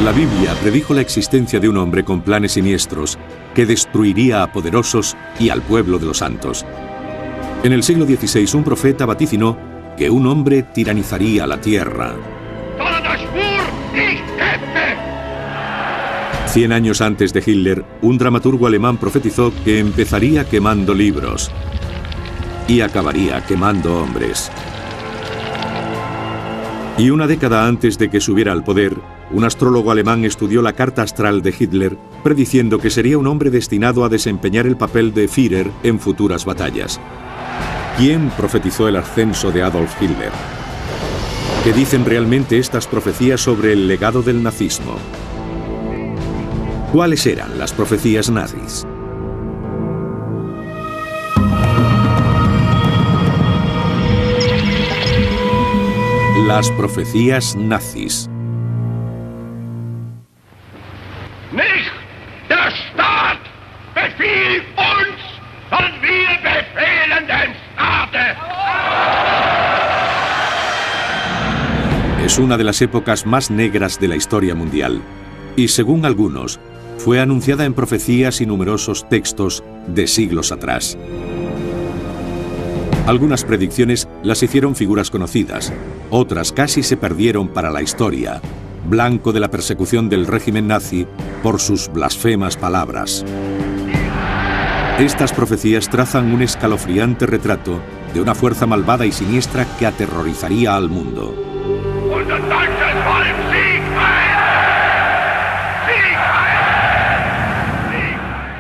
La Biblia predijo la existencia de un hombre con planes siniestros que destruiría a poderosos y al pueblo de los santos. En el siglo XVI, un profeta vaticinó que un hombre tiranizaría la tierra. 100 años antes de Hitler, un dramaturgo alemán profetizó que empezaría quemando libros y acabaría quemando hombres. Y una década antes de que subiera al poder, un astrólogo alemán estudió la carta astral de Hitler, prediciendo que sería un hombre destinado a desempeñar el papel de Führer en futuras batallas. ¿Quién profetizó el ascenso de Adolf Hitler? ¿Qué dicen realmente estas profecías sobre el legado del nazismo? ¿Cuáles eran las profecías nazis? Las profecías nazis. Nicht der Staat befiehlt uns, sondern wir befehlen den Staate. Es una de las épocas más negras de la historia mundial y, según algunos, fue anunciada en profecías y numerosos textos de siglos atrás. Algunas predicciones las hicieron figuras conocidas, otras casi se perdieron para la historia, blanco de la persecución del régimen nazi por sus blasfemas palabras. Estas profecías trazan un escalofriante retrato de una fuerza malvada y siniestra que aterrorizaría al mundo.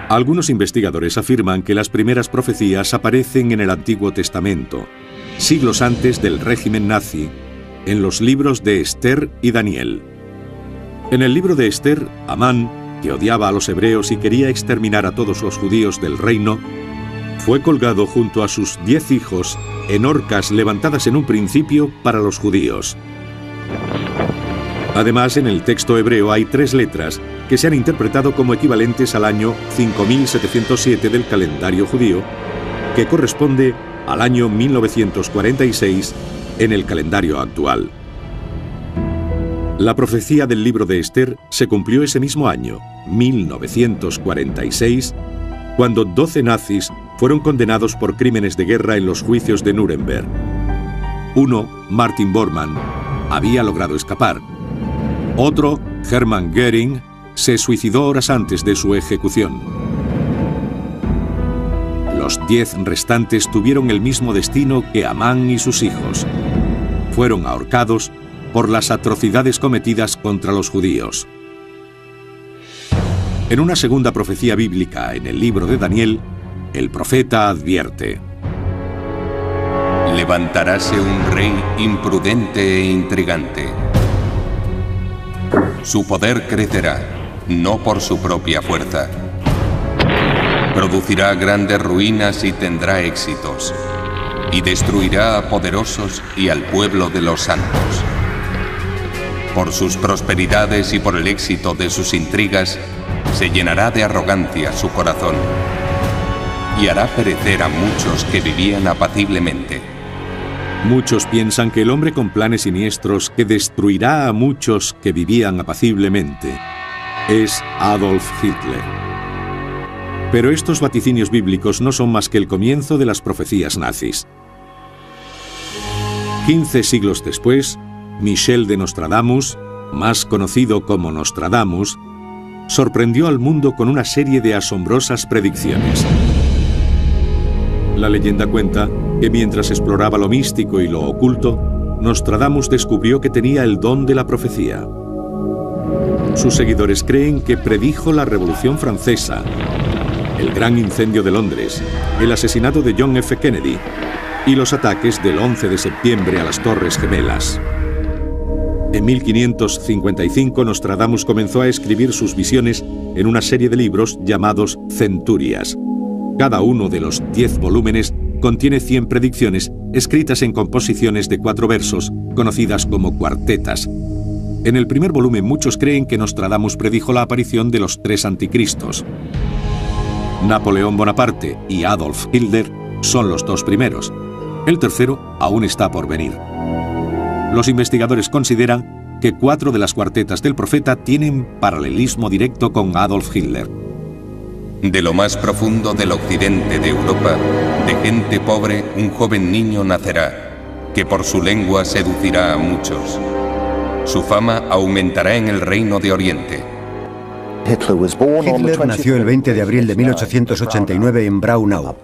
Algunos investigadores afirman que las primeras profecías aparecen en el Antiguo Testamento, siglos antes del régimen nazi, en los libros de Esther y Daniel. En el libro de Esther, Amán, que odiaba a los hebreos y quería exterminar a todos los judíos del reino, fue colgado junto a sus 10 hijos en horcas levantadas en un principio para los judíos. Además, en el texto hebreo hay 3 letras que se han interpretado como equivalentes al año 5707 del calendario judío, que corresponde al año 1946 en el calendario actual. La profecía del libro de Esther se cumplió ese mismo año, 1946, cuando 12 nazis fueron condenados por crímenes de guerra en los juicios de Nuremberg. Uno, Martin Bormann, había logrado escapar. Otro, Hermann Göring, se suicidó horas antes de su ejecución. Los 10 restantes tuvieron el mismo destino que Amán y sus hijos. Fueron ahorcados por las atrocidades cometidas contra los judíos. En una segunda profecía bíblica, en el libro de Daniel, el profeta advierte: levantaráse un rey imprudente e intrigante. Su poder crecerá, no por su propia fuerza. Producirá grandes ruinas y tendrá éxitos, y destruirá a poderosos y al pueblo de los santos. Por sus prosperidades y por el éxito de sus intrigas, se llenará de arrogancia su corazón, y hará perecer a muchos que vivían apaciblemente. Muchos piensan que el hombre con planes siniestros que destruirá a muchos que vivían apaciblemente es Adolf Hitler. Pero estos vaticinios bíblicos no son más que el comienzo de las profecías nazis. 15 siglos después, Michel de Nostradamus, más conocido como Nostradamus, sorprendió al mundo con una serie de asombrosas predicciones. La leyenda cuenta que mientras exploraba lo místico y lo oculto, Nostradamus descubrió que tenía el don de la profecía. Sus seguidores creen que predijo la Revolución Francesa, el gran incendio de Londres, el asesinato de John F. Kennedy y los ataques del 11 de septiembre a las Torres Gemelas. En 1555, Nostradamus comenzó a escribir sus visiones en una serie de libros llamados Centurias. Cada uno de los 10 volúmenes contiene 100 predicciones escritas en composiciones de 4 versos, conocidas como cuartetas. En el primer volumen muchos creen que Nostradamus predijo la aparición de los 3 anticristos. Napoleón Bonaparte y Adolf Hitler son los 2 primeros. El tercero aún está por venir. Los investigadores consideran que 4 de las cuartetas del profeta tienen paralelismo directo con Adolf Hitler. De lo más profundo del occidente de Europa, de gente pobre, un joven niño nacerá, que por su lengua seducirá a muchos. Su fama aumentará en el reino de Oriente. Hitler nació el 20 de abril de 1889 en Braunau,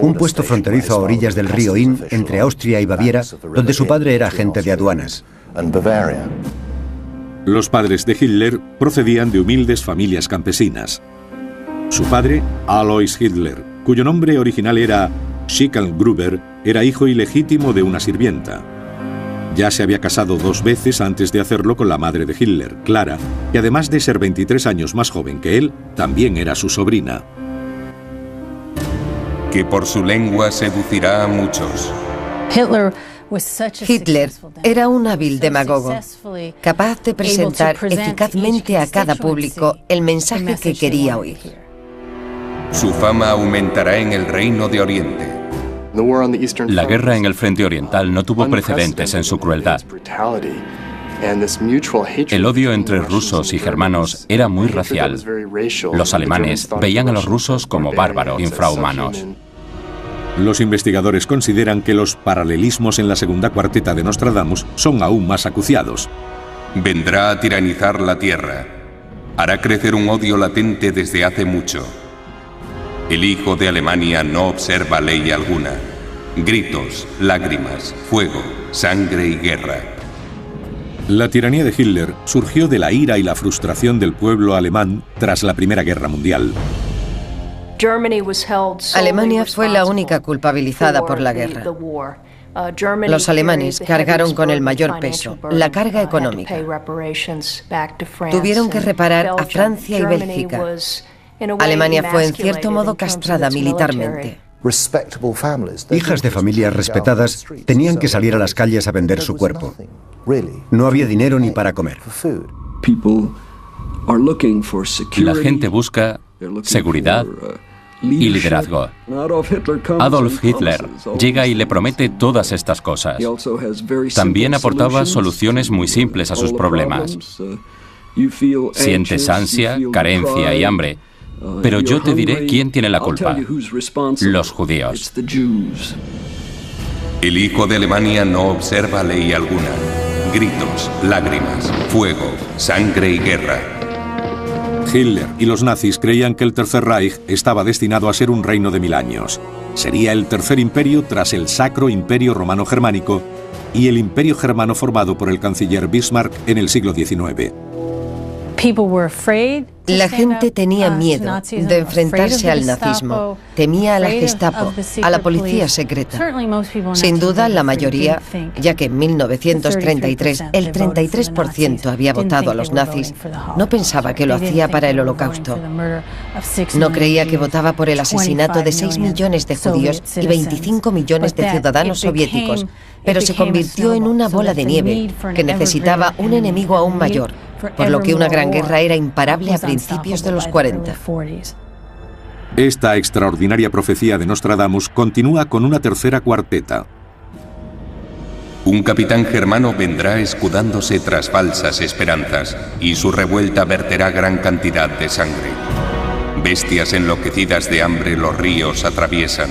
un puesto fronterizo a orillas del río Inn entre Austria y Baviera, donde su padre era agente de aduanas. Los padres de Hitler procedían de humildes familias campesinas. Su padre, Alois Hitler, cuyo nombre original era Schicklgruber, era hijo ilegítimo de una sirvienta. Ya se había casado 2 veces antes de hacerlo con la madre de Hitler, Clara, que además de ser 23 años más joven que él, también era su sobrina. Que por su lengua seducirá a muchos. Hitler era un hábil demagogo, capaz de presentar eficazmente a cada público el mensaje que quería oír. Su fama aumentará en el reino de Oriente. La guerra en el frente oriental no tuvo precedentes en su crueldad. El odio entre rusos y germanos era muy racial. Los alemanes veían a los rusos como bárbaros, infrahumanos. Los investigadores consideran que los paralelismos en la segunda cuarteta de Nostradamus son aún más acuciados. Vendrá a tiranizar la tierra. Hará crecer un odio latente desde hace mucho. El hijo de Alemania no observa ley alguna. Gritos, lágrimas, fuego, sangre y guerra. La tiranía de Hitler surgió de la ira y la frustración del pueblo alemán tras la Primera Guerra Mundial. Alemania fue la única culpabilizada por la guerra. Los alemanes cargaron con el mayor peso, la carga económica. Tuvieron que reparar a Francia y Bélgica. Alemania fue en cierto modo castrada militarmente. Hijas de familias respetadas tenían que salir a las calles a vender su cuerpo. No había dinero ni para comer. La gente busca seguridad y liderazgo. Adolf Hitler llega y le promete todas estas cosas. También aportaba soluciones muy simples a sus problemas. Sientes ansia, carencia y hambre. Pero yo te diré quién tiene la culpa: los judíos. El hijo de Alemania no observa ley alguna. Gritos, lágrimas, fuego, sangre y guerra. Hitler y los nazis creían que el Tercer Reich estaba destinado a ser un reino de 1000 años. Sería el tercer imperio tras el Sacro Imperio Romano Germánico y el imperio germano formado por el canciller Bismarck en el siglo XIX. La gente tenía miedo de enfrentarse al nazismo, temía a la Gestapo, a la policía secreta. Sin duda, la mayoría, ya que en 1933 el 33% había votado a los nazis, no pensaba que lo hacía para el Holocausto. No creía que votaba por el asesinato de 6 millones de judíos y 25 millones de ciudadanos soviéticos, pero se convirtió en una bola de nieve que necesitaba un enemigo aún mayor, por lo que una gran guerra era imparable a principios de los 40. Esta extraordinaria profecía de Nostradamus continúa con una tercera cuarteta. Un capitán germano vendrá escudándose tras falsas esperanzas, y su revuelta verterá gran cantidad de sangre. Bestias enloquecidas de hambre los ríos atraviesan.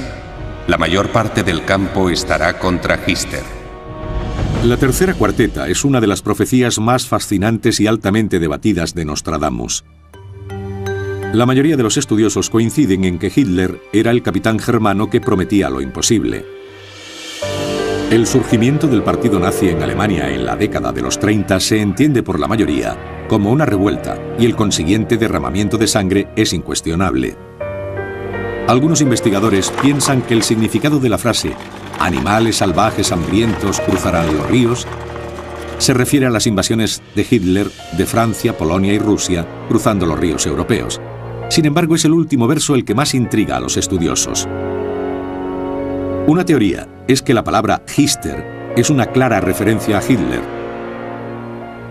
La mayor parte del campo estará contra Hitler. La tercera cuarteta es una de las profecías más fascinantes y altamente debatidas de Nostradamus. La mayoría de los estudiosos coinciden en que Hitler era el capitán germano que prometía lo imposible. El surgimiento del partido nazi en Alemania en la década de los 30 se entiende por la mayoría como una revuelta y el consiguiente derramamiento de sangre es incuestionable. Algunos investigadores piensan que el significado de la frase «animales salvajes hambrientos cruzarán los ríos» se refiere a las invasiones de Hitler de Francia, Polonia y Rusia cruzando los ríos europeos. Sin embargo, es el último verso el que más intriga a los estudiosos. Una teoría es que la palabra Hister es una clara referencia a Hitler.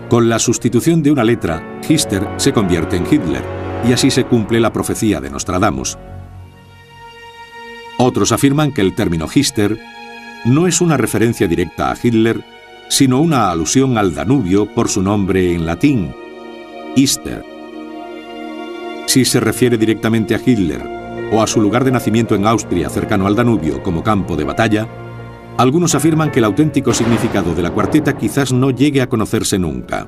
Con la sustitución de una letra, Hister se convierte en Hitler, y así se cumple la profecía de Nostradamus. Otros afirman que el término Hister no es una referencia directa a Hitler, sino una alusión al Danubio por su nombre en latín, Ister. Si se refiere directamente a Hitler o a su lugar de nacimiento en Austria cercano al Danubio como campo de batalla, algunos afirman que el auténtico significado de la cuarteta quizás no llegue a conocerse nunca.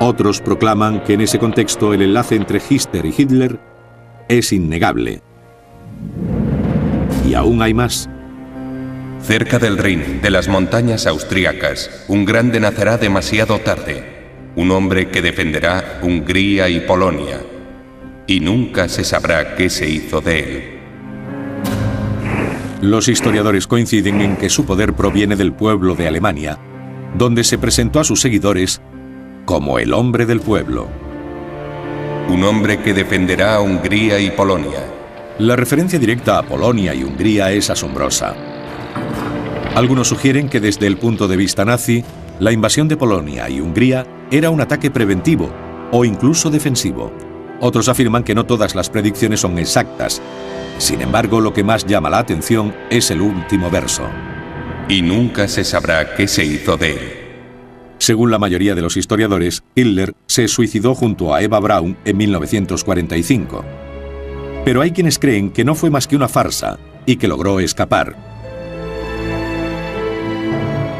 Otros proclaman que en ese contexto el enlace entre Hister y Hitler es innegable. Y aún hay más. Cerca del Rin, de las montañas austríacas, un grande nacerá demasiado tarde, un hombre que defenderá Hungría y Polonia, y nunca se sabrá qué se hizo de él. Los historiadores coinciden en que su poder proviene del pueblo de Alemania, donde se presentó a sus seguidores como el hombre del pueblo. Un hombre que defenderá a Hungría y Polonia. La referencia directa a Polonia y Hungría es asombrosa. Algunos sugieren que desde el punto de vista nazi, la invasión de Polonia y Hungría era un ataque preventivo o incluso defensivo. Otros afirman que no todas las predicciones son exactas. Sin embargo, lo que más llama la atención es el último verso. Y nunca se sabrá qué se hizo de él. Según la mayoría de los historiadores, Hitler se suicidó junto a Eva Braun en 1945. Pero hay quienes creen que no fue más que una farsa y que logró escapar.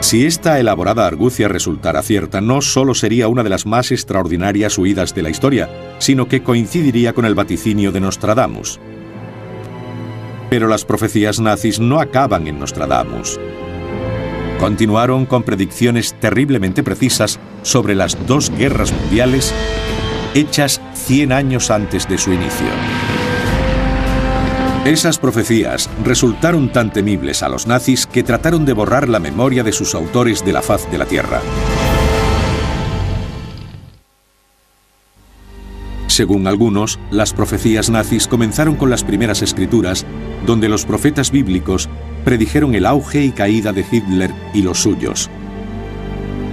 Si esta elaborada argucia resultara cierta, no solo sería una de las más extraordinarias huidas de la historia, sino que coincidiría con el vaticinio de Nostradamus. Pero las profecías nazis no acaban en Nostradamus. Continuaron con predicciones terriblemente precisas sobre las 2 guerras mundiales hechas 100 años antes de su inicio. Esas profecías resultaron tan temibles a los nazis que trataron de borrar la memoria de sus autores de la faz de la Tierra. Según algunos, las profecías nazis comenzaron con las primeras escrituras, donde los profetas bíblicos predijeron el auge y caída de Hitler y los suyos.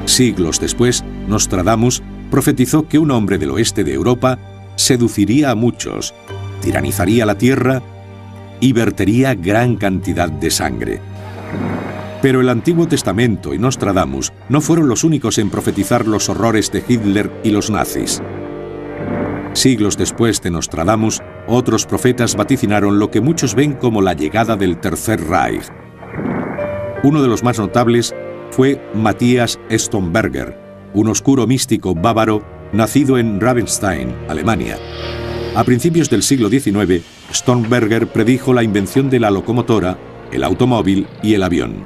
Siglos después, Nostradamus profetizó que un hombre del oeste de Europa seduciría a muchos, tiranizaría la tierra y vertería gran cantidad de sangre. Pero el Antiguo Testamento y Nostradamus no fueron los únicos en profetizar los horrores de Hitler y los nazis. Siglos después de Nostradamus, otros profetas vaticinaron lo que muchos ven como la llegada del Tercer Reich. Uno de los más notables fue Matthias Stonberger, un oscuro místico bávaro nacido en Ravenstein, Alemania. A principios del siglo XIX, Stonberger predijo la invención de la locomotora, el automóvil y el avión.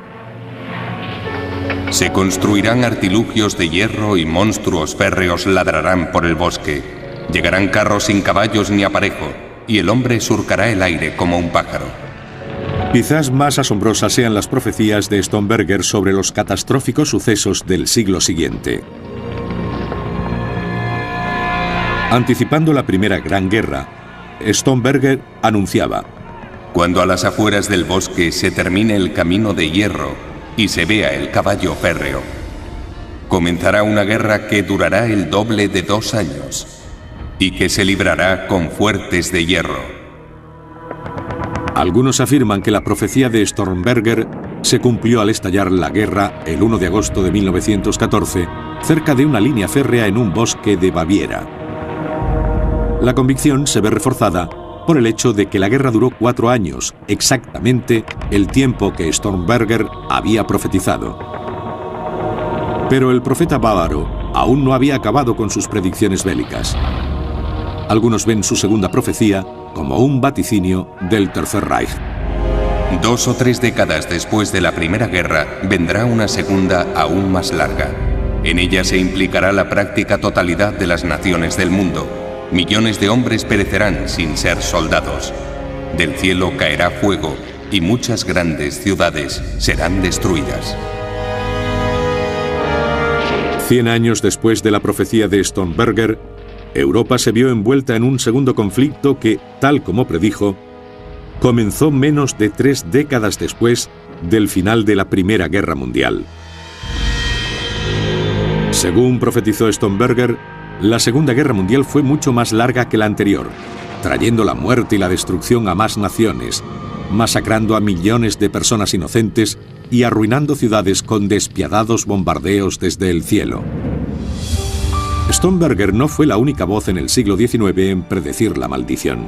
Se construirán artilugios de hierro y monstruos férreos ladrarán por el bosque. Llegarán carros sin caballos ni aparejo, y el hombre surcará el aire como un pájaro. Quizás más asombrosas sean las profecías de Stonberger sobre los catastróficos sucesos del siglo siguiente. Anticipando la Primera Gran Guerra, Stonberger anunciaba: cuando a las afueras del bosque se termine el camino de hierro y se vea el caballo férreo, comenzará una guerra que durará el doble de 2 años y que se librará con fuertes de hierro. Algunos afirman que la profecía de Stonberger se cumplió al estallar la guerra el 1 de agosto de 1914, cerca de una línea férrea en un bosque de Baviera. La convicción se ve reforzada por el hecho de que la guerra duró 4 años, exactamente el tiempo que Stonberger había profetizado. Pero el profeta bávaro aún no había acabado con sus predicciones bélicas. Algunos ven su segunda profecía como un vaticinio del Tercer Reich. 2 o 3 décadas después de la Primera Guerra vendrá una segunda aún más larga. En ella se implicará la práctica totalidad de las naciones del mundo. Millones de hombres perecerán sin ser soldados. Del cielo caerá fuego y muchas grandes ciudades serán destruidas. 100 años después de la profecía de Stonberger, Europa se vio envuelta en un segundo conflicto que, tal como predijo, comenzó menos de 3 décadas después del final de la Primera Guerra Mundial. Según profetizó Stonberger, la Segunda Guerra Mundial fue mucho más larga que la anterior, trayendo la muerte y la destrucción a más naciones, masacrando a millones de personas inocentes y arruinando ciudades con despiadados bombardeos desde el cielo. Stoneberger no fue la única voz en el siglo XIX en predecir la maldición.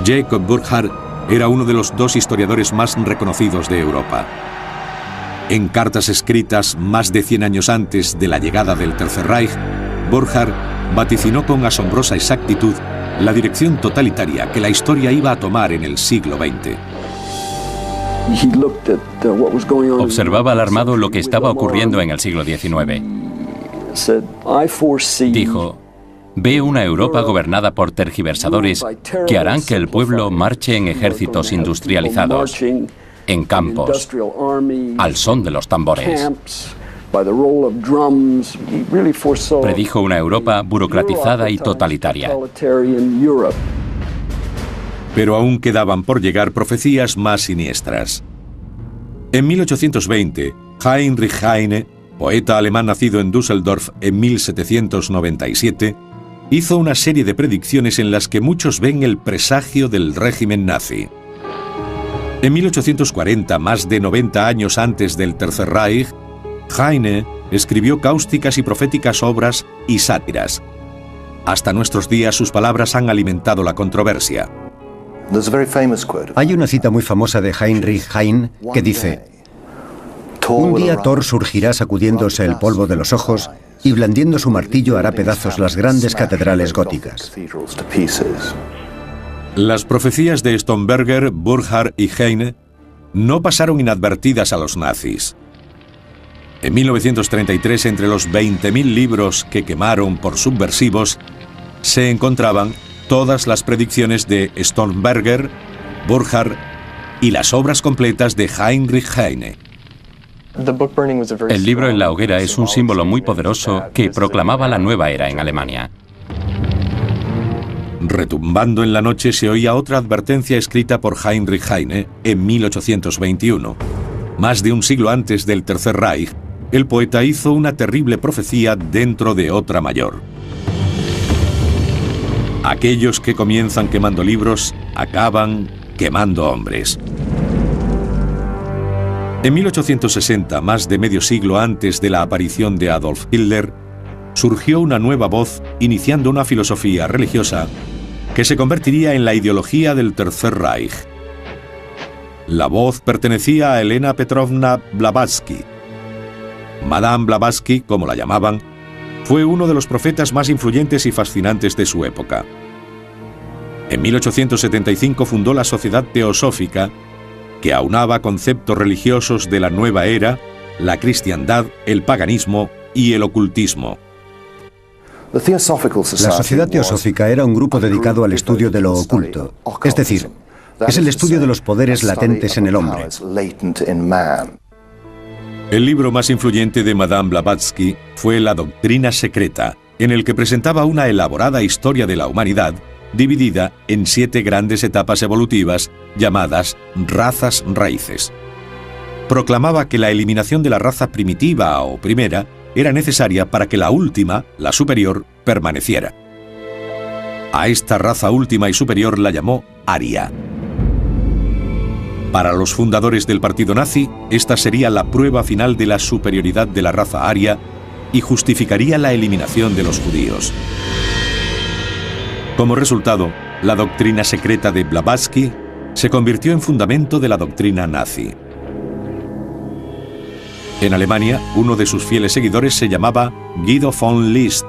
Jacob Burckhardt era uno de los dos historiadores más reconocidos de Europa. En cartas escritas más de 100 años antes de la llegada del Tercer Reich, Burckhardt vaticinó con asombrosa exactitud la dirección totalitaria que la historia iba a tomar en el siglo XX. Observaba alarmado lo que estaba ocurriendo en el siglo XIX. Dijo: veo una Europa gobernada por tergiversadores que harán que el pueblo marche en ejércitos industrializados, en campos, al son de los tambores. Predijo una Europa burocratizada y totalitaria. Pero aún quedaban por llegar profecías más siniestras. En 1820, Heinrich Heine, poeta alemán nacido en Düsseldorf en 1797, hizo una serie de predicciones en las que muchos ven el presagio del régimen nazi. En 1840, más de 90 años antes del Tercer Reich, Heine escribió cáusticas y proféticas obras y sátiras. Hasta nuestros días sus palabras han alimentado la controversia. Hay una cita muy famosa de Heinrich Heine que dice: un día Thor surgirá sacudiéndose el polvo de los ojos y blandiendo su martillo hará pedazos las grandes catedrales góticas. Las profecías de Stoneberger, Burckhardt y Heine no pasaron inadvertidas a los nazis. En 1933, entre los 20.000 libros que quemaron por subversivos, se encontraban todas las predicciones de Stoneberger, Burckhardt y las obras completas de Heinrich Heine. El libro en la hoguera es un símbolo muy poderoso que proclamaba la nueva era en Alemania. Retumbando en la noche se oía otra advertencia escrita por Heinrich Heine en 1821. Más de un siglo antes del Tercer Reich, el poeta hizo una terrible profecía dentro de otra mayor. Aquellos que comienzan quemando libros, acaban quemando hombres. En 1860, más de medio siglo antes de la aparición de Adolf Hitler, surgió una nueva voz iniciando una filosofía religiosa que se convertiría en la ideología del Tercer Reich. La voz pertenecía a Elena Petrovna Blavatsky. Madame Blavatsky, como la llamaban, fue uno de los profetas más influyentes y fascinantes de su época. En 1875 fundó la Sociedad Teosófica, que aunaba conceptos religiosos de la nueva era, la cristiandad, el paganismo y el ocultismo. La Sociedad Teosófica era un grupo dedicado al estudio de lo oculto, es decir, es el estudio de los poderes latentes en el hombre. El libro más influyente de Madame Blavatsky fue La Doctrina Secreta, en el que presentaba una elaborada historia de la humanidad dividida en 7 grandes etapas evolutivas llamadas razas raíces. Proclamaba que la eliminación de la raza primitiva o primera era necesaria para que la última, la superior, permaneciera. A esta raza última y superior la llamó Aria. Para los fundadores del partido nazi, esta sería la prueba final de la superioridad de la raza aria y justificaría la eliminación de los judíos. Como resultado, la doctrina secreta de Blavatsky se convirtió en fundamento de la doctrina nazi. En Alemania, uno de sus fieles seguidores se llamaba Guido von List,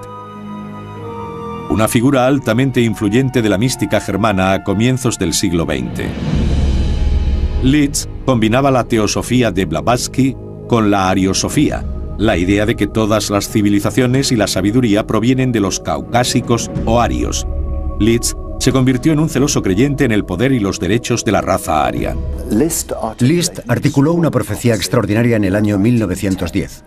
una figura altamente influyente de la mística germana a comienzos del siglo XX. List combinaba la teosofía de Blavatsky con la ariosofía, la idea de que todas las civilizaciones y la sabiduría provienen de los caucásicos o arios. List se convirtió en un celoso creyente en el poder y los derechos de la raza aria. List articuló una profecía extraordinaria en el año 1910.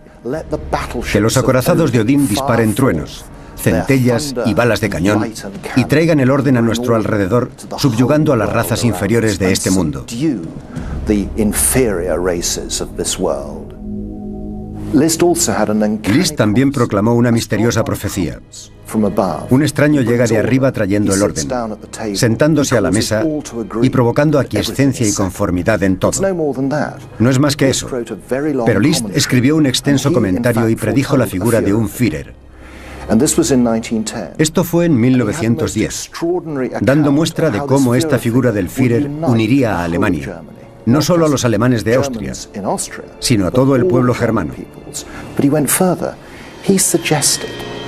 Que los acorazados de Odín disparen truenos, centellas y balas de cañón y traigan el orden a nuestro alrededor, subyugando a las razas inferiores de este mundo. List también proclamó una misteriosa profecía. Un extraño llega de arriba trayendo el orden, sentándose a la mesa y provocando aquiescencia y conformidad en todo. No es más que eso. Pero List escribió un extenso comentario y predijo la figura de un Führer. Esto fue en 1910, dando muestra de cómo esta figura del Führer uniría a Alemania, no solo a los alemanes de Austria, sino a todo el pueblo germano.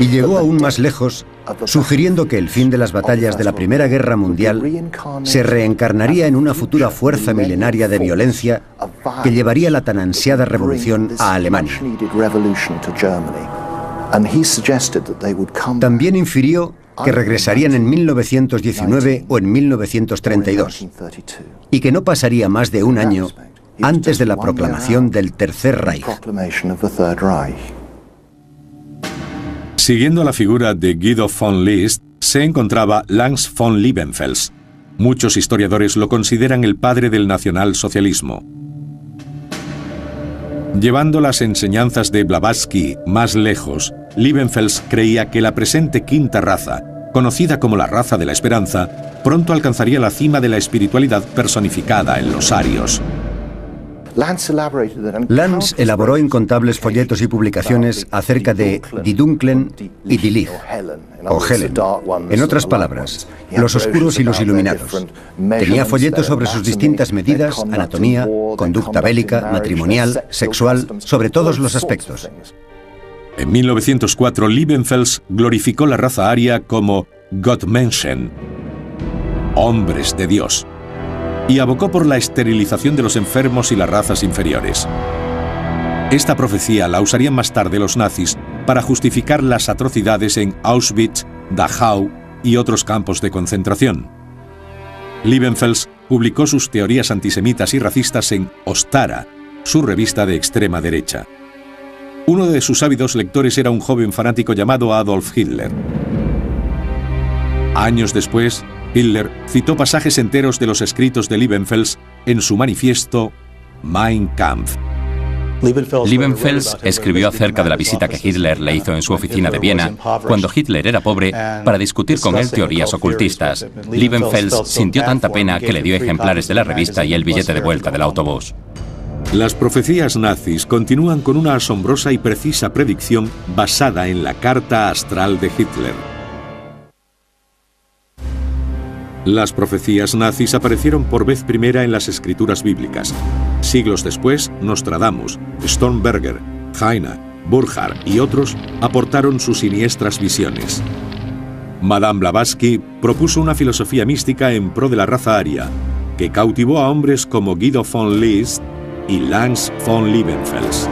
Y llegó aún más lejos, sugiriendo que el fin de las batallas de la Primera Guerra Mundial se reencarnaría en una futura fuerza milenaria de violencia que llevaría la tan ansiada revolución a Alemania. También infirió que regresarían en 1919 o en 1932, y que no pasaría más de un año antes de la proclamación del Tercer Reich. Siguiendo la figura de Guido von List, se encontraba Lanz von Liebenfels. Muchos historiadores lo consideran el padre del nacionalsocialismo. Llevando las enseñanzas de Blavatsky más lejos, Liebenfels creía que la presente quinta raza, conocida como la raza de la esperanza, pronto alcanzaría la cima de la espiritualidad personificada en los arios. Lanz elaboró incontables folletos y publicaciones acerca de Die Dunklen y Die Licht, o Helen. En otras palabras, los oscuros y los iluminados. Tenía folletos sobre sus distintas medidas, anatomía, conducta bélica, matrimonial, sexual, sobre todos los aspectos. En 1904, Liebenfels glorificó la raza aria como Gottmenschen, hombres de Dios, y abocó por la esterilización de los enfermos y las razas inferiores. Esta profecía la usarían más tarde los nazis para justificar las atrocidades en Auschwitz, Dachau y otros campos de concentración. Liebenfels publicó sus teorías antisemitas y racistas en Ostara, su revista de extrema derecha. Uno de sus ávidos lectores era un joven fanático llamado Adolf Hitler. Años después, Hitler citó pasajes enteros de los escritos de Liebenfels en su manifiesto Mein Kampf. Liebenfels escribió acerca de la visita que Hitler le hizo en su oficina de Viena cuando Hitler era pobre para discutir con él teorías ocultistas. Liebenfels sintió tanta pena que le dio ejemplares de la revista y el billete de vuelta del autobús. Las profecías nazis continúan con una asombrosa y precisa predicción basada en la carta astral de Hitler. Las profecías nazis aparecieron por vez primera en las escrituras bíblicas. Siglos después, Nostradamus, Stormberger, Heine, Burckhardt y otros aportaron sus siniestras visiones. Madame Blavatsky propuso una filosofía mística en pro de la raza aria, que cautivó a hombres como Guido von List y Lanz von Liebenfels.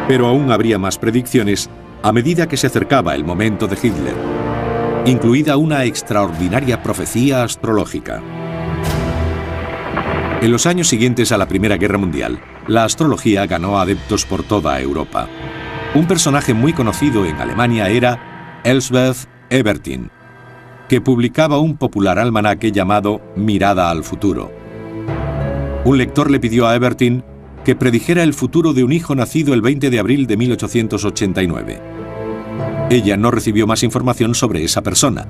Pero aún habría más predicciones a medida que se acercaba el momento de Hitler, incluida una extraordinaria profecía astrológica. En los años siguientes a la Primera Guerra Mundial, la astrología ganó adeptos por toda Europa. Un personaje muy conocido en Alemania era Elsbeth Ebertin, que publicaba un popular almanaque llamado Mirada al futuro. Un lector le pidió a Ebertin que predijera el futuro de un hijo nacido el 20 de abril de 1889. Ella no recibió más información sobre esa persona.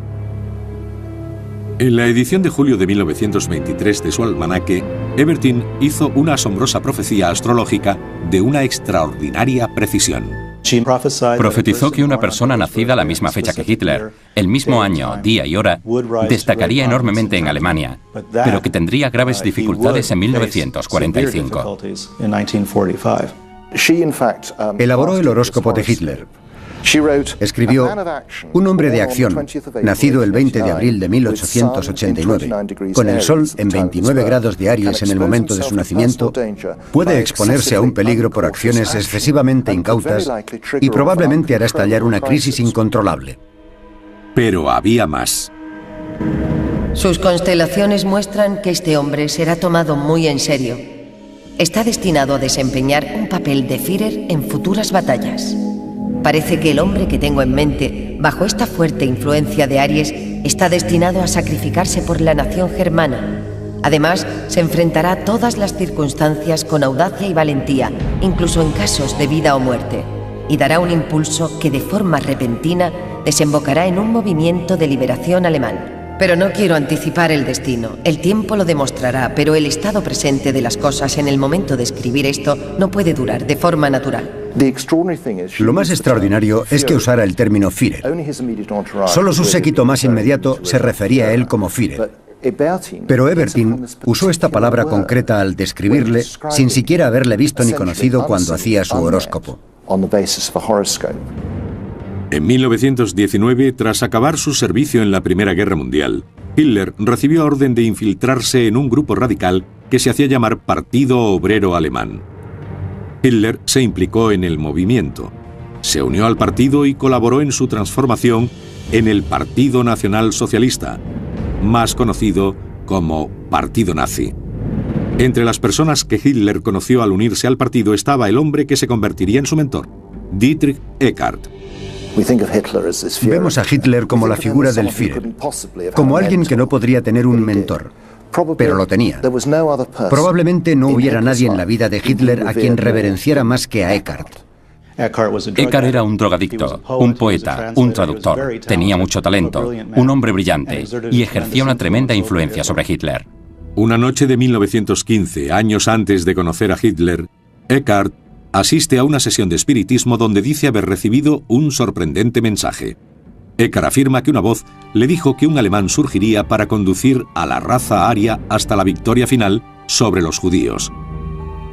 En la edición de julio de 1923 de su almanaque, Ebertin hizo una asombrosa profecía astrológica de una extraordinaria precisión. Profetizó que una persona nacida a la misma fecha que Hitler, el mismo año, día y hora, destacaría enormemente en Alemania, pero que tendría graves dificultades en 1945. Elaboró el horóscopo de Hitler. Escribió: un hombre de acción, nacido el 20 de abril de 1889, con el sol en 29 grados de Aries en el momento de su nacimiento, puede exponerse a un peligro por acciones excesivamente incautas y probablemente hará estallar una crisis incontrolable. Pero había más. Sus constelaciones muestran que este hombre será tomado muy en serio. Está destinado a desempeñar un papel de Führer en futuras batallas. Parece que el hombre que tengo en mente, bajo esta fuerte influencia de Aries, está destinado a sacrificarse por la nación germana, Además, se enfrentará a todas las circunstancias con audacia y valentía, incluso en casos de vida o muerte, y dará un impulso que de forma repentina desembocará en un movimiento de liberación alemán. Pero no quiero anticipar el destino. El tiempo lo demostrará, pero el estado presente de las cosas en el momento de escribir esto no puede durar de forma natural. Lo más extraordinario es que usara el término Führer. Solo su séquito más inmediato se refería a él como Führer. Pero Ebertin usó esta palabra concreta al describirle sin siquiera haberle visto ni conocido cuando hacía su horóscopo. En 1919, tras acabar su servicio en la Primera Guerra Mundial, Hitler recibió orden de infiltrarse en un grupo radical que se hacía llamar Partido Obrero Alemán. Hitler se implicó en el movimiento, se unió al partido y colaboró en su transformación en el Partido Nacional Socialista, más conocido como Partido Nazi. Entre las personas que Hitler conoció al unirse al partido estaba el hombre que se convertiría en su mentor, Dietrich Eckart. Vemos a Hitler como la figura del Führer, como alguien que no podría tener un mentor, pero lo tenía. Probablemente no hubiera nadie en la vida de Hitler a quien reverenciara más que a Eckart. Eckart era un drogadicto, un poeta, un traductor, tenía mucho talento, un hombre brillante y ejercía una tremenda influencia sobre Hitler. Una noche de 1915, años antes de conocer a Hitler, Eckart asiste a una sesión de espiritismo donde dice haber recibido un sorprendente mensaje. Eckart afirma que una voz le dijo que un alemán surgiría para conducir a la raza aria hasta la victoria final sobre los judíos.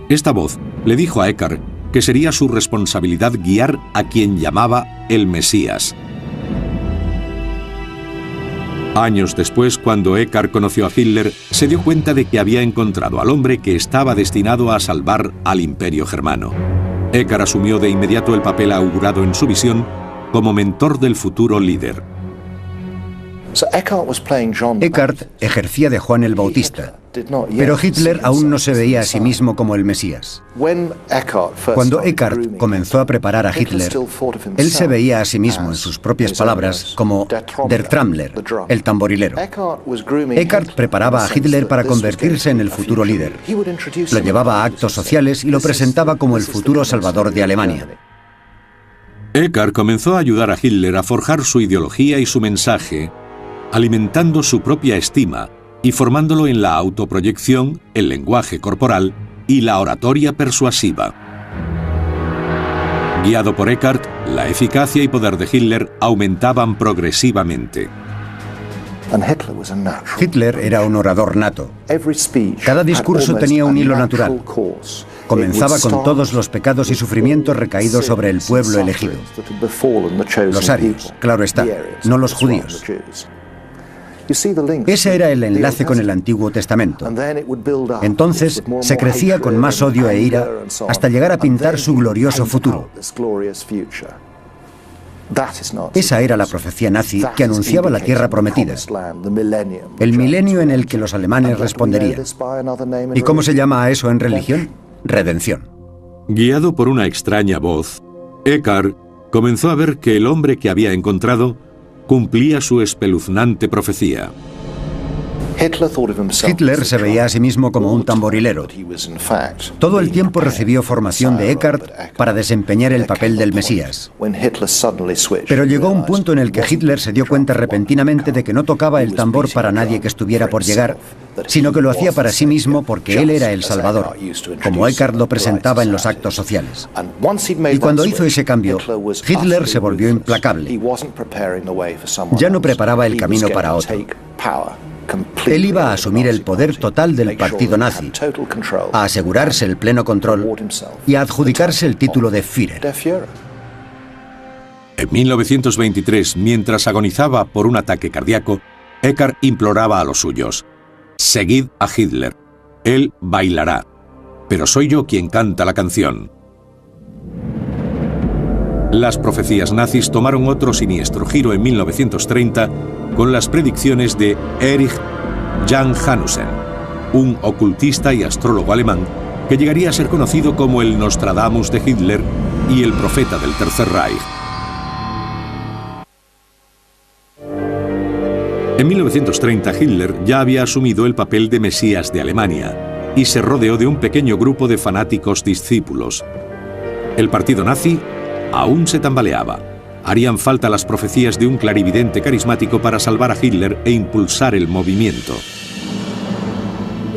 Esta voz le dijo a Eckart que sería su responsabilidad guiar a quien llamaba el Mesías. Años después, cuando Eckart conoció a Hitler, se dio cuenta de que había encontrado al hombre que estaba destinado a salvar al Imperio Germano. Eckart asumió de inmediato el papel augurado en su visión como mentor del futuro líder. Eckart ejercía de Juan el Bautista, pero Hitler aún no se veía a sí mismo como el Mesías. Cuando Eckart comenzó a preparar a Hitler, él se veía a sí mismo, en sus propias palabras, como Der Trommler, el tamborilero. Eckart preparaba a Hitler para convertirse en el futuro líder. Lo llevaba a actos sociales y lo presentaba como el futuro salvador de Alemania. Eckart comenzó a ayudar a Hitler a forjar su ideología y su mensaje, alimentando su propia estima y formándolo en la autoproyección, el lenguaje corporal y la oratoria persuasiva. Guiado por Eckart, la eficacia y poder de Hitler aumentaban progresivamente. Hitler era un orador nato. Cada discurso tenía un hilo natural. Comenzaba con todos los pecados y sufrimientos recaídos sobre el pueblo elegido. Los arios, claro está, no los judíos. Ese era el enlace con el Antiguo Testamento. Entonces se crecía con más odio e ira hasta llegar a pintar su glorioso futuro. Esa era la profecía nazi que anunciaba la tierra prometida, el milenio en el que los alemanes responderían. ¿Y cómo se llama a eso en religión? Redención. Guiado por una extraña voz, Eckart comenzó a ver que el hombre que había encontrado cumplía su espeluznante profecía. Hitler se veía a sí mismo como un tamborilero. Todo el tiempo recibió formación de Eckart para desempeñar el papel del Mesías. Pero llegó un punto en el que Hitler se dio cuenta repentinamente de que no tocaba el tambor para nadie que estuviera por llegar, sino que lo hacía para sí mismo porque él era el Salvador, como Eckart lo presentaba en los actos sociales. Y cuando hizo ese cambio, Hitler se volvió implacable. Ya no preparaba el camino para otro. Él iba a asumir el poder total del partido nazi, a asegurarse el pleno control y a adjudicarse el título de Führer. En 1923, mientras agonizaba por un ataque cardíaco, Eckart imploraba a los suyos: «Seguid a Hitler. Él bailará, pero soy yo quien canta la canción». Las profecías nazis tomaron otro siniestro giro en 1930 con las predicciones de Erich Jan Hanussen, un ocultista y astrólogo alemán que llegaría a ser conocido como el Nostradamus de Hitler y el profeta del Tercer Reich. En 1930 Hitler ya había asumido el papel de Mesías de Alemania y se rodeó de un pequeño grupo de fanáticos discípulos. El partido nazi aún se tambaleaba. Harían falta las profecías de un clarividente carismático para salvar a Hitler e impulsar el movimiento.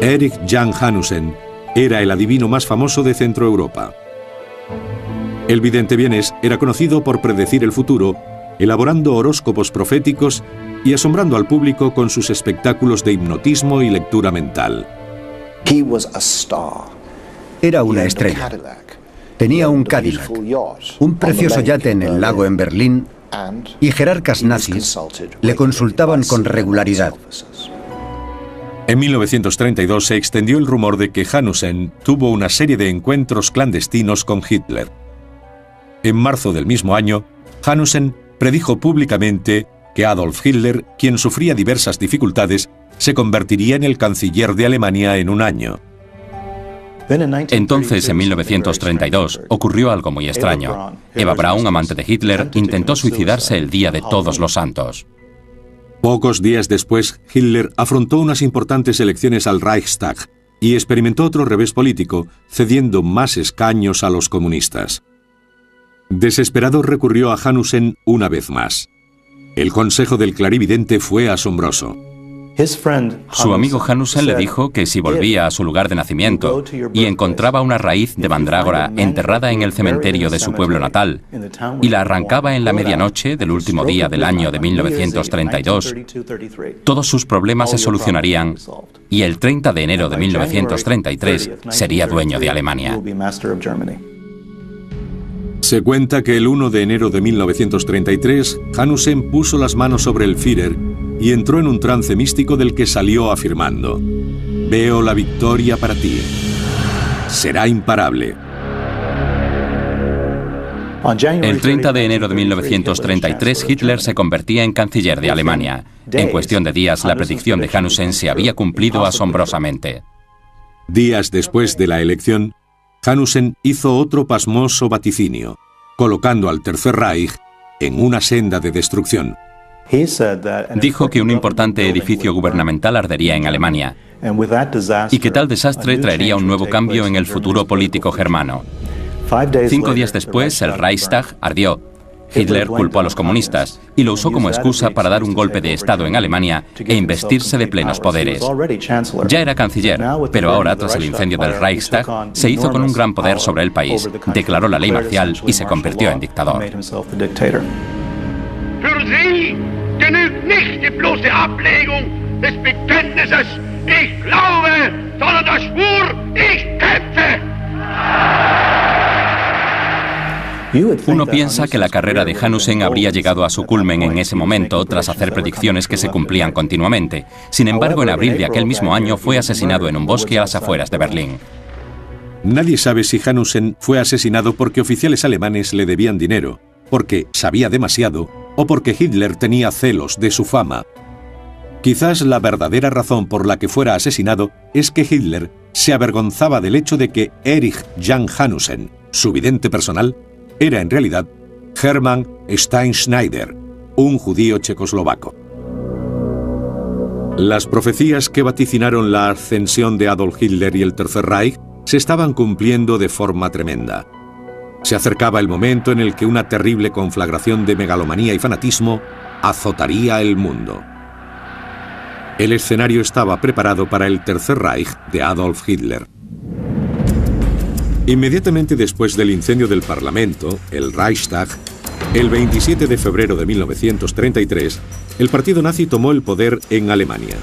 Erich Jan Hanussen era el adivino más famoso de Centroeuropa. El vidente vienés era conocido por predecir el futuro, elaborando horóscopos proféticos y asombrando al público con sus espectáculos de hipnotismo y lectura mental. Era una estrella. Tenía un Cadillac, un precioso yate en el lago en Berlín, y jerarcas nazis le consultaban con regularidad. En 1932 se extendió el rumor de que Hanussen tuvo una serie de encuentros clandestinos con Hitler. En marzo del mismo año, Hanussen predijo públicamente que Adolf Hitler, quien sufría diversas dificultades, se convertiría en el canciller de Alemania en un año. Entonces, en 1932, ocurrió algo muy extraño. Eva Braun, amante de Hitler, intentó suicidarse el día de Todos los Santos. Pocos días después, Hitler afrontó unas importantes elecciones al Reichstag y experimentó otro revés político, cediendo más escaños a los comunistas. Desesperado recurrió a Hanussen una vez más. El consejo del clarividente fue asombroso. Su amigo Hanussen le dijo que si volvía a su lugar de nacimiento y encontraba una raíz de mandrágora enterrada en el cementerio de su pueblo natal y la arrancaba en la medianoche del último día del año de 1932, todos sus problemas se solucionarían y el 30 de enero de 1933 sería dueño de Alemania. Se cuenta que el 1 de enero de 1933, Hanussen puso las manos sobre el Führer y entró en un trance místico del que salió afirmando: «Veo la victoria para ti. Será imparable». El 30 de enero de 1933, Hitler se convertía en canciller de Alemania. En cuestión de días, la predicción de Hanussen se había cumplido asombrosamente. Días después de la elección, Hanussen hizo otro pasmoso vaticinio, colocando al Tercer Reich en una senda de destrucción. Dijo que un importante edificio gubernamental ardería en Alemania y que tal desastre traería un nuevo cambio en el futuro político germano. 5 días después, el Reichstag ardió. Hitler culpó a los comunistas y lo usó como excusa para dar un golpe de Estado en Alemania e investirse de plenos poderes. Ya era canciller, pero ahora, tras el incendio del Reichstag, se hizo con un gran poder sobre el país, declaró la ley marcial y se convirtió en dictador. Für Sie genügt nicht die bloße Ablegung des Bekenntnisses Ich glaube, sondern der Schwur Ich kämpfe. Uno piensa que la carrera de Hanussen habría llegado a su culmen en ese momento tras hacer predicciones que se cumplían continuamente. Sin embargo, en abril de aquel mismo año fue asesinado en un bosque a las afueras de Berlín. Nadie sabe si Hanussen fue asesinado porque oficiales alemanes le debían dinero, porque sabía demasiado o porque Hitler tenía celos de su fama. Quizás la verdadera razón por la que fuera asesinado es que Hitler se avergonzaba del hecho de que Erich Jan Hanussen, su vidente personal, era en realidad Hermann Steinschneider, un judío checoslovaco. Las profecías que vaticinaron la ascensión de Adolf Hitler y el Tercer Reich se estaban cumpliendo de forma tremenda. Se acercaba el momento en el que una terrible conflagración de megalomanía y fanatismo azotaría el mundo. El escenario estaba preparado para el Tercer Reich de Adolf Hitler. Inmediatamente después del incendio del Parlamento, el Reichstag, el 27 de febrero de 1933, el partido nazi tomó el poder en Alemania.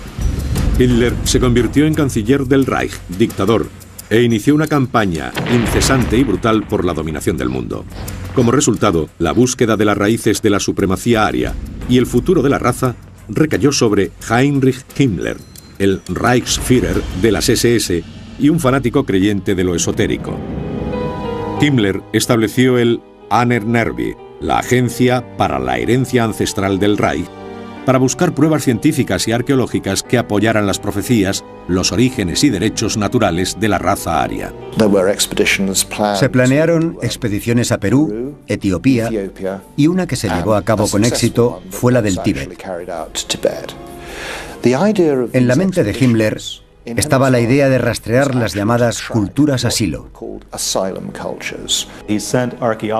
Hitler se convirtió en canciller del Reich, dictador, e inició una campaña incesante y brutal por la dominación del mundo. Como resultado, la búsqueda de las raíces de la supremacía aria y el futuro de la raza recayó sobre Heinrich Himmler, el Reichsführer de las SS y un fanático creyente de lo esotérico. Himmler estableció el Aner Nervi, la Agencia para la Herencia Ancestral del Reich, para buscar pruebas científicas y arqueológicas que apoyaran las profecías, los orígenes y derechos naturales de la raza aria. Se planearon expediciones a Perú, Etiopía, y una que se llevó a cabo con éxito fue la del Tíbet. En la mente de Himmler estaba la idea de rastrear las llamadas culturas asilo.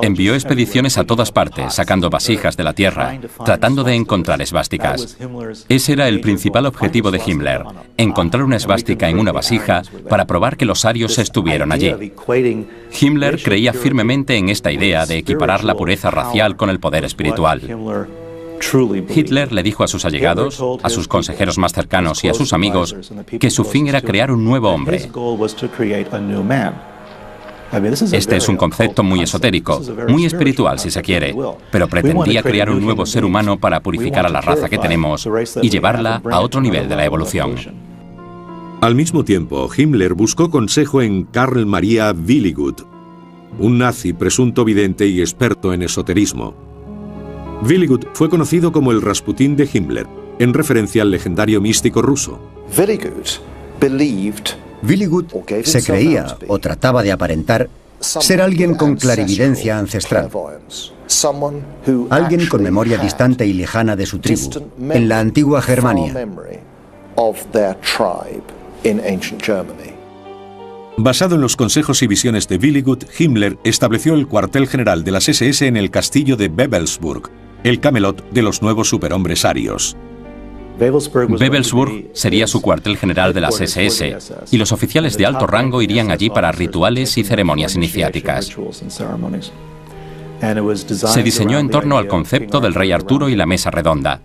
Envió expediciones a todas partes, sacando vasijas de la tierra, tratando de encontrar esvásticas. Ese era el principal objetivo de Himmler, encontrar una esvástica en una vasija para probar que los arios estuvieron allí. Himmler creía firmemente en esta idea de equiparar la pureza racial con el poder espiritual. Hitler le dijo a sus allegados, a sus consejeros más cercanos y a sus amigos que su fin era crear un nuevo hombre. Este es un concepto muy esotérico, muy espiritual si se quiere, pero pretendía crear un nuevo ser humano para purificar a la raza que tenemos y llevarla a otro nivel de la evolución. Al mismo tiempo, Himmler buscó consejo en Karl Maria Willigut, un nazi presunto vidente y experto en esoterismo. Willigut fue conocido como el Rasputín de Himmler, en referencia al legendario místico ruso. Willigut se creía o trataba de aparentar ser alguien con clarividencia ancestral, alguien con memoria distante y lejana de su tribu, en la antigua Germania. Basado en los consejos y visiones de Willigut, Himmler estableció el cuartel general de las SS en el castillo de Wewelsburg, el Camelot de los nuevos superhombres arios. Wewelsburg sería su cuartel general de las SS, y los oficiales de alto rango irían allí para rituales y ceremonias iniciáticas. Se diseñó en torno al concepto del rey Arturo y la mesa redonda.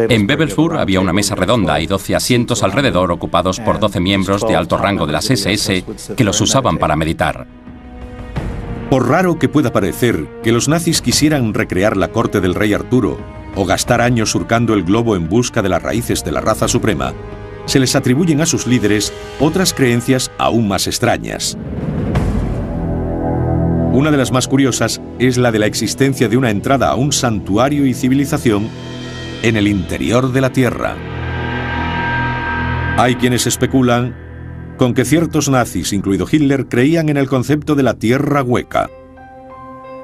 En Wewelsburg había una mesa redonda y 12 asientos alrededor ocupados por 12 miembros de alto rango de las SS que los usaban para meditar. Por raro que pueda parecer que los nazis quisieran recrear la corte del rey Arturo o gastar años surcando el globo en busca de las raíces de la raza suprema, se les atribuyen a sus líderes otras creencias aún más extrañas. Una de las más curiosas es la de la existencia de una entrada a un santuario y civilización en el interior de la Tierra. Hay quienes especulan con que ciertos nazis, incluido Hitler, creían en el concepto de la Tierra hueca.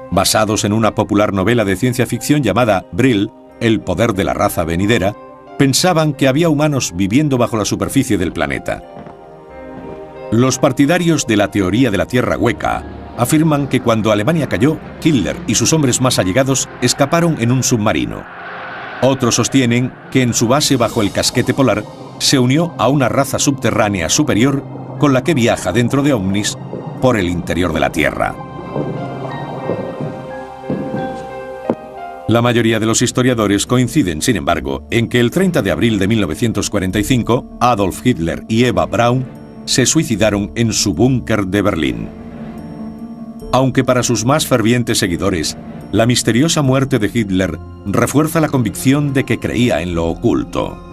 Basados en una popular novela de ciencia ficción llamada Brill, el poder de la raza venidera, pensaban que había humanos viviendo bajo la superficie del planeta. Los partidarios de la teoría de la Tierra hueca afirman que cuando Alemania cayó, Hitler y sus hombres más allegados escaparon en un submarino. Otros sostienen que en su base bajo el casquete polar se unió a una raza subterránea superior con la que viaja dentro de ovnis por el interior de la Tierra. La mayoría de los historiadores coinciden, sin embargo, en que el 30 de abril de 1945, Adolf Hitler y Eva Braun se suicidaron en su búnker de Berlín. Aunque para sus más fervientes seguidores, la misteriosa muerte de Hitler refuerza la convicción de que creía en lo oculto.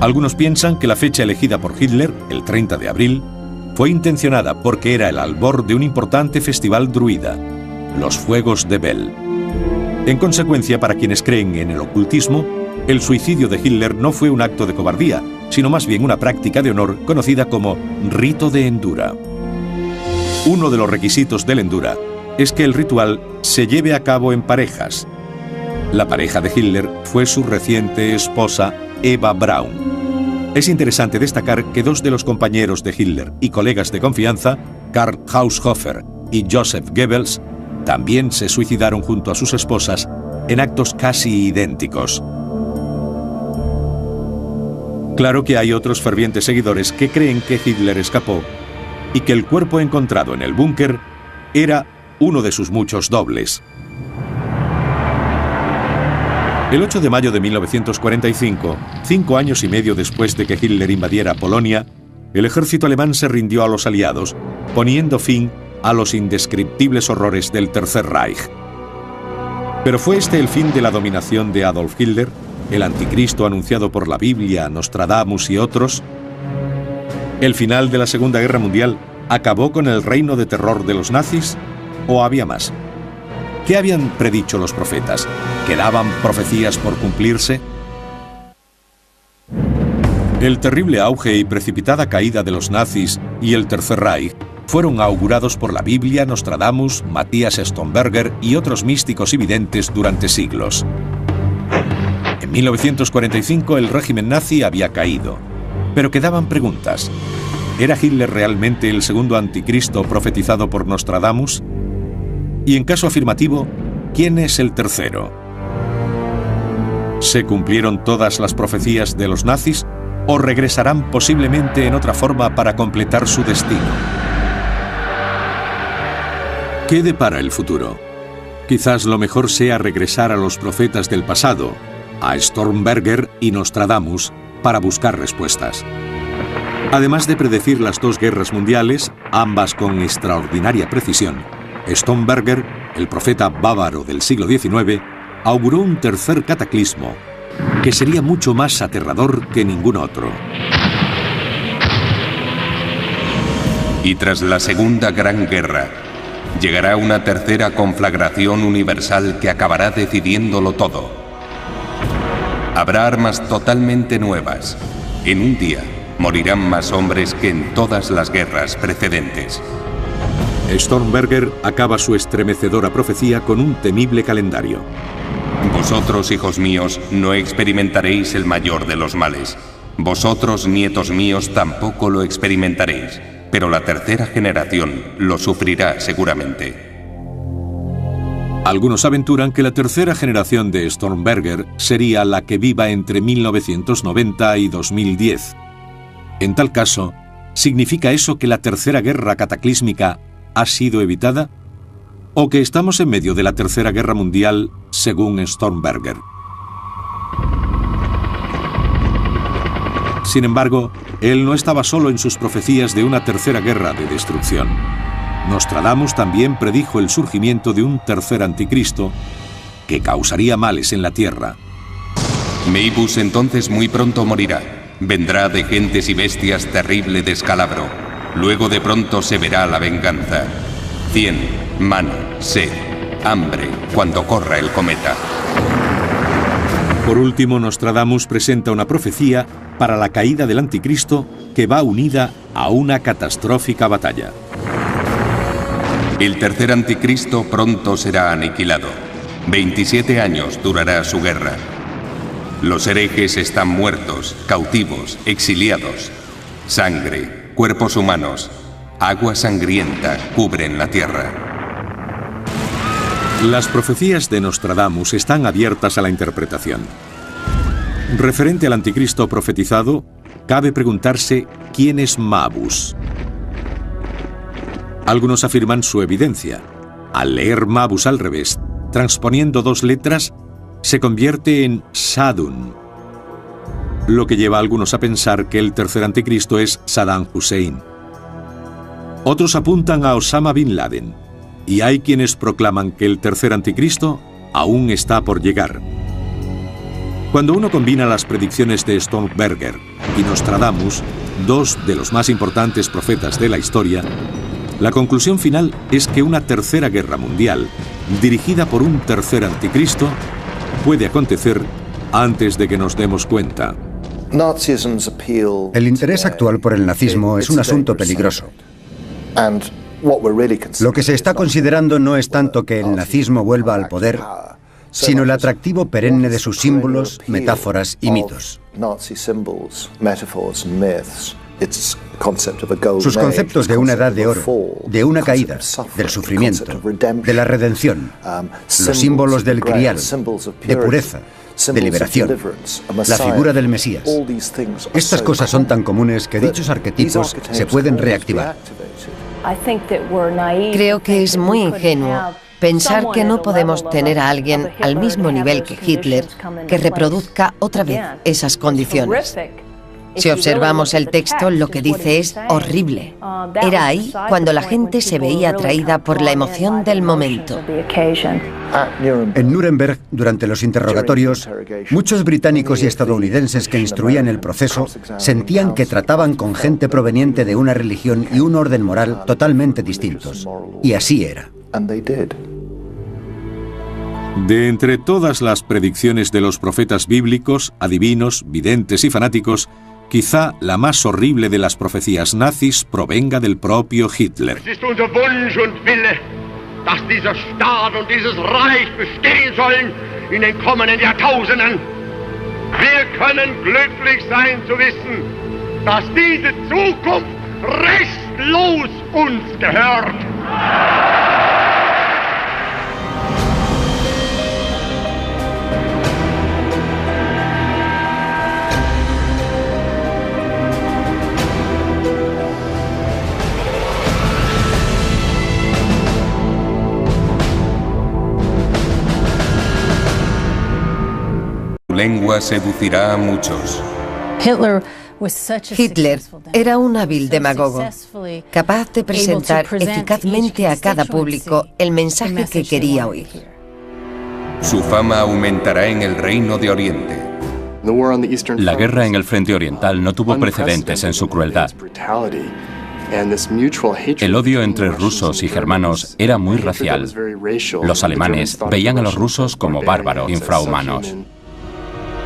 Algunos piensan que la fecha elegida por Hitler, el 30 de abril, fue intencionada porque era el albor de un importante festival druida, los Fuegos de Bel. En consecuencia, para quienes creen en el ocultismo, el suicidio de Hitler no fue un acto de cobardía, sino más bien una práctica de honor conocida como rito de Endura. Uno de los requisitos del Endura es que el ritual se lleve a cabo en parejas. La pareja de Hitler fue su reciente esposa, Eva Braun. Es interesante destacar que dos de los compañeros de Hitler y colegas de confianza, Karl Haushofer y Joseph Goebbels, también se suicidaron junto a sus esposas en actos casi idénticos. Claro que hay otros fervientes seguidores que creen que Hitler escapó y que el cuerpo encontrado en el búnker era uno de sus muchos dobles. El 8 de mayo de 1945, 5 años y medio después de que Hitler invadiera Polonia, el ejército alemán se rindió a los aliados, poniendo fin a los indescriptibles horrores del Tercer Reich. ¿Pero fue este el fin de la dominación de Adolf Hitler, el anticristo anunciado por la Biblia, Nostradamus y otros? ¿El final de la Segunda Guerra Mundial acabó con el reino de terror de los nazis? ¿O había más? ¿Qué habían predicho los profetas? ¿Quedaban profecías por cumplirse? El terrible auge y precipitada caída de los nazis y el Tercer Reich fueron augurados por la Biblia, Nostradamus, Matthias Stomberger y otros místicos y videntes durante siglos. En 1945 el régimen nazi había caído, pero quedaban preguntas. ¿Era Hitler realmente el segundo anticristo profetizado por Nostradamus? Y en caso afirmativo, ¿quién es el tercero? ¿Se cumplieron todas las profecías de los nazis o regresarán posiblemente en otra forma para completar su destino? ¿Qué depara el futuro? Quizás lo mejor sea regresar a los profetas del pasado, a Stormberger y Nostradamus, para buscar respuestas. Además de predecir las dos guerras mundiales, ambas con extraordinaria precisión, Stormberger, el profeta bávaro del siglo XIX, auguró un tercer cataclismo que sería mucho más aterrador que ningún otro. Y tras la Segunda Gran Guerra, llegará una tercera conflagración universal que acabará decidiéndolo todo. Habrá armas totalmente nuevas. En un día morirán más hombres que en todas las guerras precedentes. Stormberger acaba su estremecedora profecía con un temible calendario. Vosotros, hijos míos, no experimentaréis el mayor de los males. Vosotros, nietos míos, tampoco lo experimentaréis, pero la tercera generación lo sufrirá seguramente. Algunos aventuran que la tercera generación de Stormberger sería la que viva entre 1990 y 2010. En tal caso, ¿significa eso que la tercera guerra cataclísmica ha sido evitada? ¿O que estamos en medio de la tercera guerra mundial, según Stormberger? Sin embargo, él no estaba solo en sus profecías de una tercera guerra de destrucción. Nostradamus también predijo el surgimiento de un tercer anticristo que causaría males en la tierra. Meibus entonces muy pronto morirá. Vendrá de gentes y bestias terrible descalabro. Luego de pronto se verá la venganza. 100, mano, sed, hambre, cuando corra el cometa. Por último, Nostradamus presenta una profecía para la caída del anticristo que va unida a una catastrófica batalla. El tercer anticristo pronto será aniquilado. 27 años durará su guerra. Los herejes están muertos, cautivos, exiliados. Sangre, cuerpos humanos, agua sangrienta cubren la tierra. Las profecías de Nostradamus están abiertas a la interpretación. Referente al anticristo profetizado, cabe preguntarse quién es Mabus. Algunos afirman su evidencia. Al leer Mabus al revés, transponiendo dos letras, se convierte en Sadun, lo que lleva a algunos a pensar que el tercer anticristo es Saddam Hussein. Otros apuntan a Osama Bin Laden, y hay quienes proclaman que el tercer anticristo aún está por llegar. Cuando uno combina las predicciones de Stormberger y Nostradamus, dos de los más importantes profetas de la historia, la conclusión final es que una tercera guerra mundial, dirigida por un tercer anticristo, puede acontecer antes de que nos demos cuenta. El interés actual por el nazismo es un asunto peligroso. Lo que se está considerando no es tanto que el nazismo vuelva al poder, sino el atractivo perenne de sus símbolos, metáforas y mitos. Sus conceptos de una edad de oro, de una caída, del sufrimiento, de la redención, los símbolos del grial, de pureza, de liberación, la figura del Mesías. Estas cosas son tan comunes que dichos arquetipos se pueden reactivar. Creo que es muy ingenuo pensar que no podemos tener a alguien al mismo nivel que Hitler que reproduzca otra vez esas condiciones. Si observamos el texto, lo que dice es horrible. Era ahí cuando la gente se veía atraída por la emoción del momento. En Nuremberg, durante los interrogatorios, muchos británicos y estadounidenses que instruían el proceso sentían que trataban con gente proveniente de una religión y un orden moral totalmente distintos. Y así era. De entre todas las predicciones de los profetas bíblicos, adivinos, videntes y fanáticos, quizá la más horrible de las profecías nazis provenga del propio Hitler. Es ist unser Wunsch und Wille, dass dieser Staat und dieses Reich bestehen sollen in den kommenden Jahrtausenden. Wir können glücklich sein zu wissen, dass diese Zukunft restlos uns gehört. Su lengua seducirá a muchos. Hitler era un hábil demagogo, capaz de presentar eficazmente a cada público el mensaje que quería oír. Su fama aumentará en el Reino de Oriente. La guerra en el frente oriental no tuvo precedentes en su crueldad. El odio entre rusos y germanos era muy racial. Los alemanes veían a los rusos como bárbaros, infrahumanos.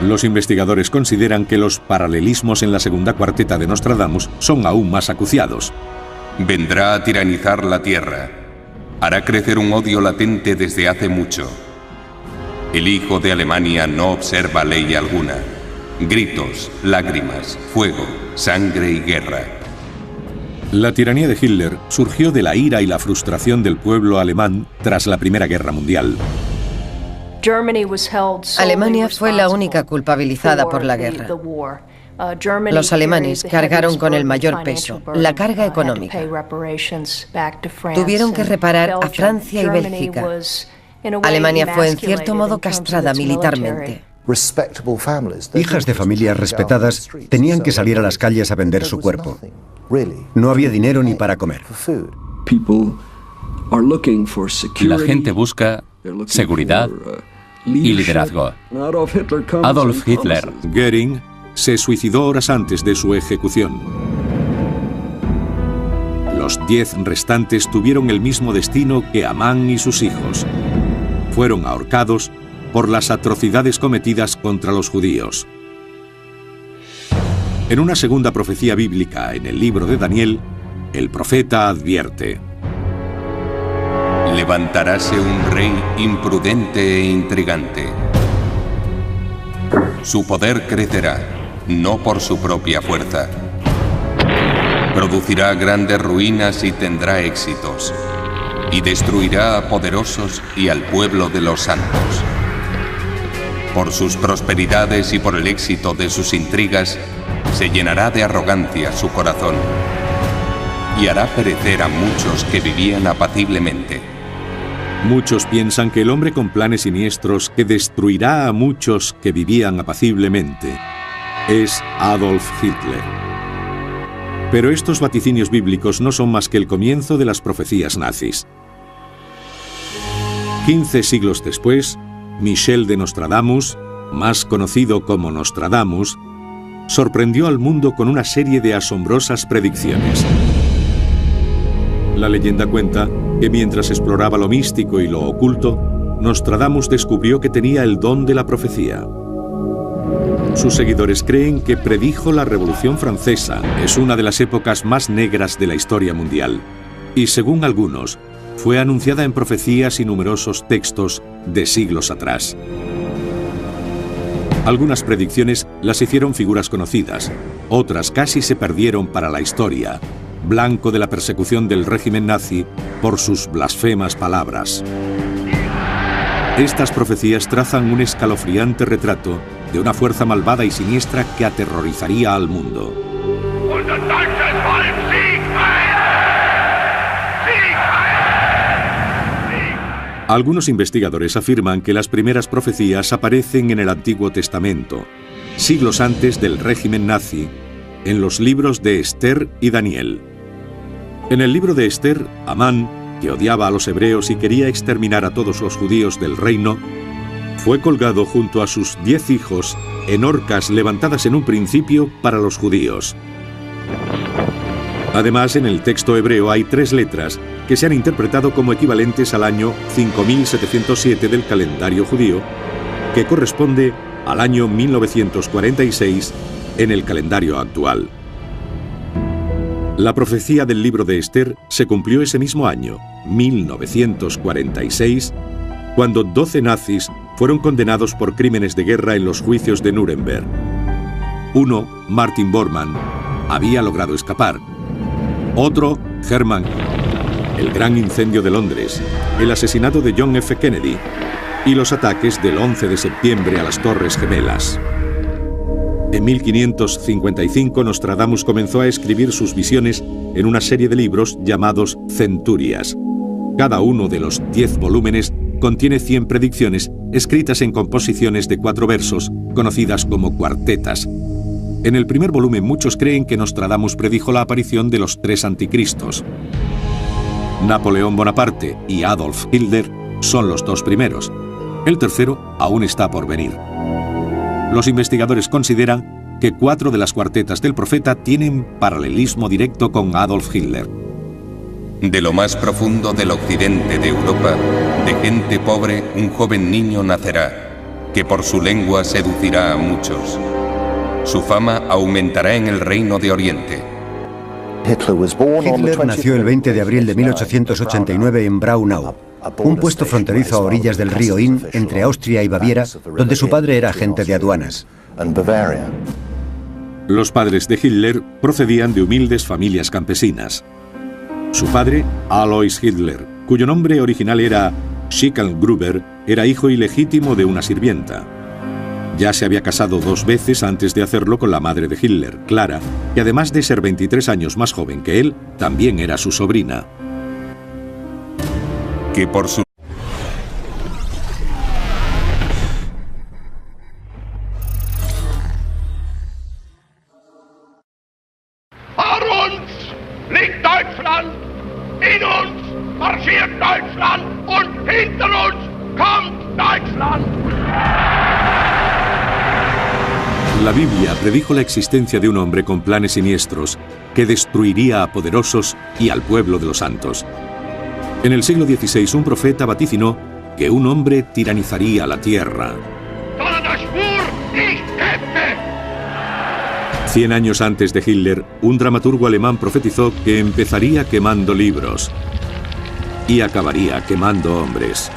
Los investigadores consideran que los paralelismos en la segunda cuarteta de Nostradamus son aún más acuciados. Vendrá a tiranizar la tierra. Hará crecer un odio latente desde hace mucho. El hijo de Alemania no observa ley alguna. Gritos, lágrimas, fuego, sangre y guerra. La tiranía de Hitler surgió de la ira y la frustración del pueblo alemán tras la Primera Guerra Mundial. Alemania fue la única culpabilizada por la guerra. Los alemanes cargaron con el mayor peso, la carga económica. Tuvieron que reparar a Francia y Bélgica. Alemania fue en cierto modo castrada militarmente. Hijas de familias respetadas tenían que salir a las calles a vender su cuerpo. No había dinero ni para comer. La gente busca seguridad y liderazgo. Adolf Hitler Göring se suicidó horas antes de su ejecución. Los 10 restantes tuvieron el mismo destino que Amán y sus hijos. Fueron ahorcados por las atrocidades cometidas contra los judíos. En una segunda profecía bíblica en el libro de Daniel, el profeta advierte: levantaráse un rey imprudente e intrigante. Su poder crecerá, no por su propia fuerza. Producirá grandes ruinas y tendrá éxitos. Y destruirá a poderosos y al pueblo de los santos. Por sus prosperidades y por el éxito de sus intrigas, se llenará de arrogancia su corazón. Y hará perecer a muchos que vivían apaciblemente. Muchos piensan que el hombre con planes siniestros que destruirá a muchos que vivían apaciblemente es Adolf Hitler. Pero estos vaticinios bíblicos no son más que el comienzo de las profecías nazis. 15 siglos después, Michel de Nostradamus, más conocido como Nostradamus, sorprendió al mundo con una serie de asombrosas predicciones. La leyenda cuenta que mientras exploraba lo místico y lo oculto, Nostradamus descubrió que tenía el don de la profecía. Sus seguidores creen que predijo la Revolución Francesa. Es una de las épocas más negras de la historia mundial. Y según algunos, fue anunciada en profecías y numerosos textos de siglos atrás. Algunas predicciones las hicieron figuras conocidas, otras casi se perdieron para la historia, blanco de la persecución del régimen nazi por sus blasfemas palabras. Estas profecías trazan un escalofriante retrato de una fuerza malvada y siniestra que aterrorizaría al mundo. Algunos investigadores afirman que las primeras profecías aparecen en el Antiguo Testamento, siglos antes del régimen nazi, en los libros de Esther y Daniel. En el libro de Esther, Amán, que odiaba a los hebreos y quería exterminar a todos los judíos del reino, fue colgado junto a sus 10 hijos en horcas levantadas en un principio para los judíos. Además, en el texto hebreo hay 3 letras que se han interpretado como equivalentes al año 5707 del calendario judío, que corresponde al año 1946 en el calendario actual. La profecía del libro de Esther se cumplió ese mismo año, 1946, cuando 12 nazis fueron condenados por crímenes de guerra en los juicios de Nuremberg. Uno, Martin Bormann, había logrado escapar. Otro, Hermann, el gran incendio de Londres, el asesinato de John F. Kennedy y los ataques del 11 de septiembre a las Torres Gemelas. En 1555, Nostradamus comenzó a escribir sus visiones en una serie de libros llamados Centurias. Cada uno de los 10 volúmenes contiene 100 predicciones escritas en composiciones de 4 versos, conocidas como cuartetas. En el primer volumen muchos creen que Nostradamus predijo la aparición de los 3 anticristos. Napoleón Bonaparte y Adolf Hitler son los 2 primeros. El tercero aún está por venir. Los investigadores consideran que 4 de las cuartetas del profeta tienen paralelismo directo con Adolf Hitler. De lo más profundo del occidente de Europa, de gente pobre, un joven niño nacerá, que por su lengua seducirá a muchos. Su fama aumentará en el reino de Oriente. Hitler nació el 20 de abril de 1889 en Braunau, un puesto fronterizo a orillas del río Inn entre Austria y Baviera, donde su padre era agente de aduanas. Los padres de Hitler procedían de humildes familias campesinas. Su padre, Alois Hitler, cuyo nombre original era Schicklgruber, era hijo ilegítimo de una sirvienta. Ya se había casado 2 veces antes de hacerlo con la madre de Hitler, Clara, que además de ser 23 años más joven que él, también era su sobrina. Que por su Vor uns liegt Deutschland, in uns marschiert Deutschland und hinter uns kommt Deutschland. La Biblia predijo la existencia de un hombre con planes siniestros que destruiría a poderosos y al pueblo de los santos. En el siglo XVI, un profeta vaticinó que un hombre tiranizaría la tierra. 100 años antes de Hitler, un dramaturgo alemán profetizó que empezaría quemando libros y acabaría quemando hombres.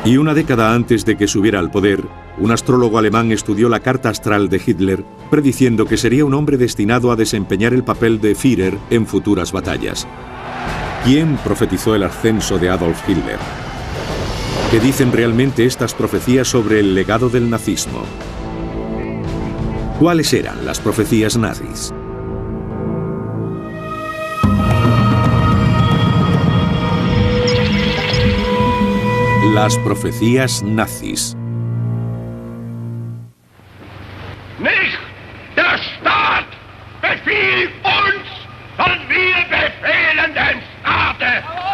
Y una década antes de que subiera al poder, un astrólogo alemán estudió la carta astral de Hitler, prediciendo que sería un hombre destinado a desempeñar el papel de Führer en futuras batallas. ¿Quién profetizó el ascenso de Adolf Hitler? ¿Qué dicen realmente estas profecías sobre el legado del nazismo? ¿Cuáles eran las profecías nazis? Las profecías nazis. Nicht der Staat befiehlt uns, sondern wir befehlen dem Staate.